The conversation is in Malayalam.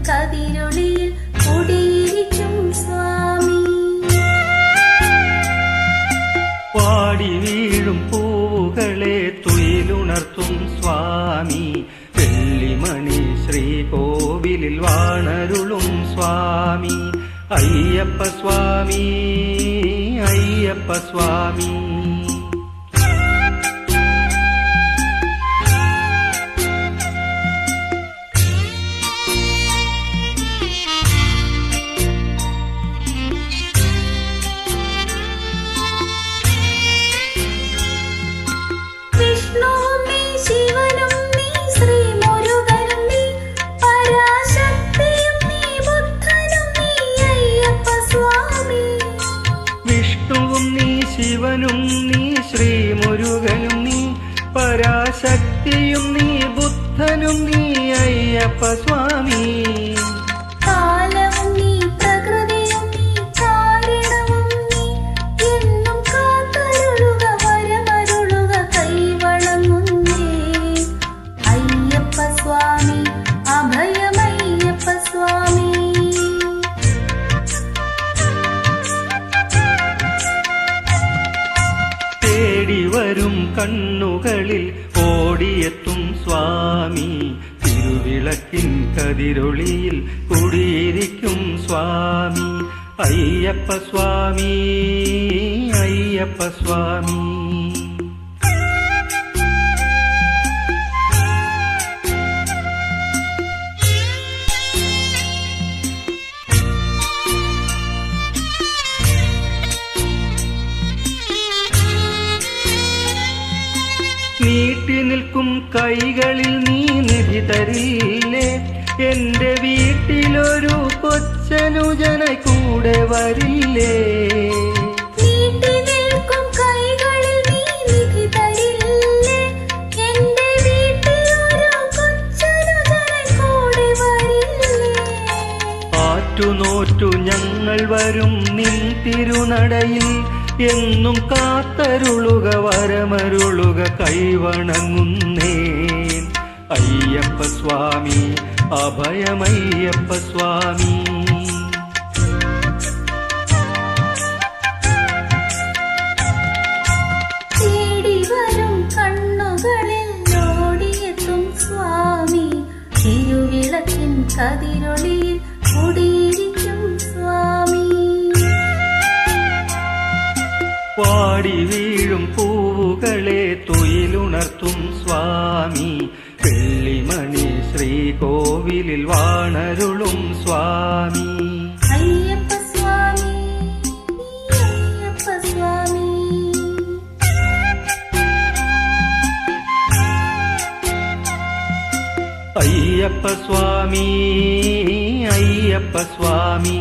കതിരൊളിയിൽ കുടിയിരിക്കും സ്വാമി. പാടി വീഴും പൂവുകളെ തുയിലുണർത്തും സ്വാമി. വെള്ളിമണി ശ്രീകോവിലിൽ വാണരുളും സ്വാമി. അയ്യപ്പ സ്വാമി, അയ്യപ്പ സ്വാമി. ശിവനും നീ ശ്രീമുരുകനും നീ പരാശക്തിയും നീ ബുദ്ധനും നീ അയ്യപ്പ സ്വാമി. കാലവും നീ പ്രകൃതിയും നീ കാരണവും നീ എന്നും കാത്തരുളുക വരമരുളുക കൈവണങ്ങുന്നേ അയ്യപ്പ സ്വാമി, അഭയമയ്യപ്പ സ്വാമി. വരും കണ്ണുകളിൽ ഓടിയെത്തും സ്വാമി. തിരുവിളക്കിൻ കതിരൊളിയിൽ കുടിയിരിക്കും സ്വാമി. അയ്യപ്പ സ്വാമി, അയ്യപ്പ സ്വാമി. നീട്ടി നിൽക്കും കൈകളിൽ നീ നിധി തരില്ലേ? എന്റെ വീട്ടിലൊരു കൊച്ചനുജനായി കൂടെ വരില്ലേ? നീട്ടി നിൽക്കും കൈകളിൽ നീ നിധി തരില്ലേ? എന്റെ വീട്ടിലൊരു കൊച്ചനുജനായി കൂടെ വരില്ലേ? ആറ്റുനോറ്റു ഞങ്ങൾ വരും നിൻ തിരുനടയിൽ എന്നും കാത്തരുളുക വരമരുളുക കൈവണങ്ങുന്നേൻ അയ്യപ്പ സ്വാമി, അഭയമയ്യപ്പ സ്വാമി. തേടി വരും കണ്ണുകളിൽ ഓടിയെത്തും സ്വാമി. തിരുവിളക്കിൻ കതിരൊളിയിൽ കുടിയിരിക്കും സ്വാമി. പാടി വീഴും പൂവുകളെ തുയിലുണർത്തും സ്വാമി. വെള്ളിമണി ശ്രീകോവിലിൽ വാണരുളും സ്വാമി. അയ്യപ്പ സ്വാമി, അയ്യപ്പ സ്വാമി. അയ്യപ്പ സ്വാമി, അയ്യപ്പ സ്വാമി.